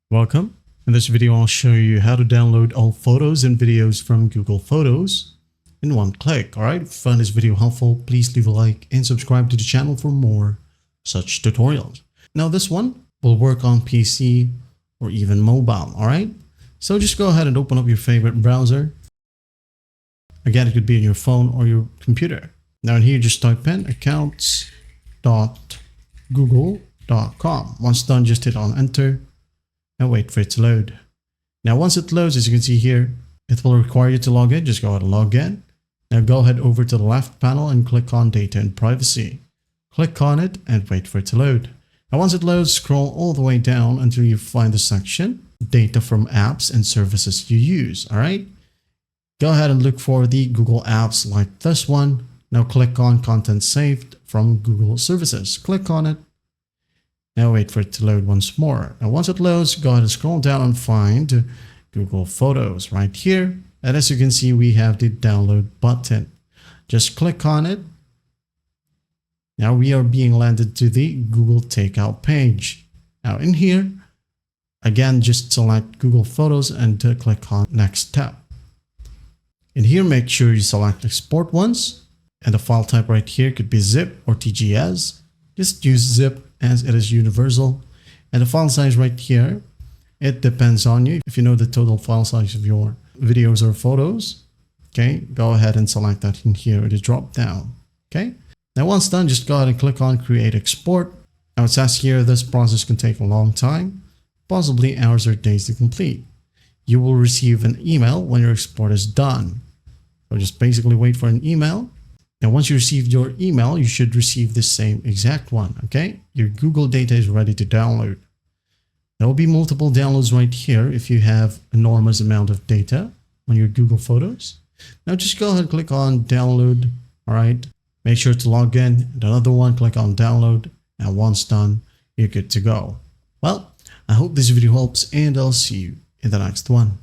Welcome. In this video, I'll show you how to download all photos and videos from Google Photos in one click. Alright, if you find this video helpful, please leave a like and subscribe to the channel for more such tutorials. Now this one will work on PC or even mobile. Alright, so just go ahead and open up your favorite browser. Again, it could be on your phone or your computer. Now in here, just type in accounts.google.com. Once done, just hit on enter and wait for it to load. Now once it loads, as you can see here, it will require you to log in. Just go ahead and log in. Now go ahead over to the left panel and click on data and privacy. Click on it and wait for it to load. Now once it loads, scroll all the way down until you find the section data from apps and services you use. All right, go ahead and look for the Google apps like this one. Now click on content saved from Google services. Click on it. Now wait for it to load once more. Now once it loads, go ahead and scroll down and find Google Photos right here. And as you can see, we have the download button. Just click on it. Now we are being landed to the Google Takeout page. Now in here, again, just select Google Photos and click on Next tab. In here, make sure you select Export once. And the file type right here could be zip or TGS. Just use zip as it is universal. And the file size right here, it depends on you. If you know the total file size of your videos or photos, okay, go ahead and select that in here in the drop down. Okay, now once done, just go ahead and click on Create Export. Now it says here this process can take a long time, possibly hours or days to complete. You will receive an email when your export is done. So just basically wait for an email. Now, once you receive your email, you should receive the same exact one, okay? Your Google data is ready to download. There will be multiple downloads right here if you have enormous amount of data on your Google Photos. Now, just go ahead and click on download, all right? Make sure to log in. And another one, click on download. And once done, you're good to go. Well, I hope this video helps and I'll see you in the next one.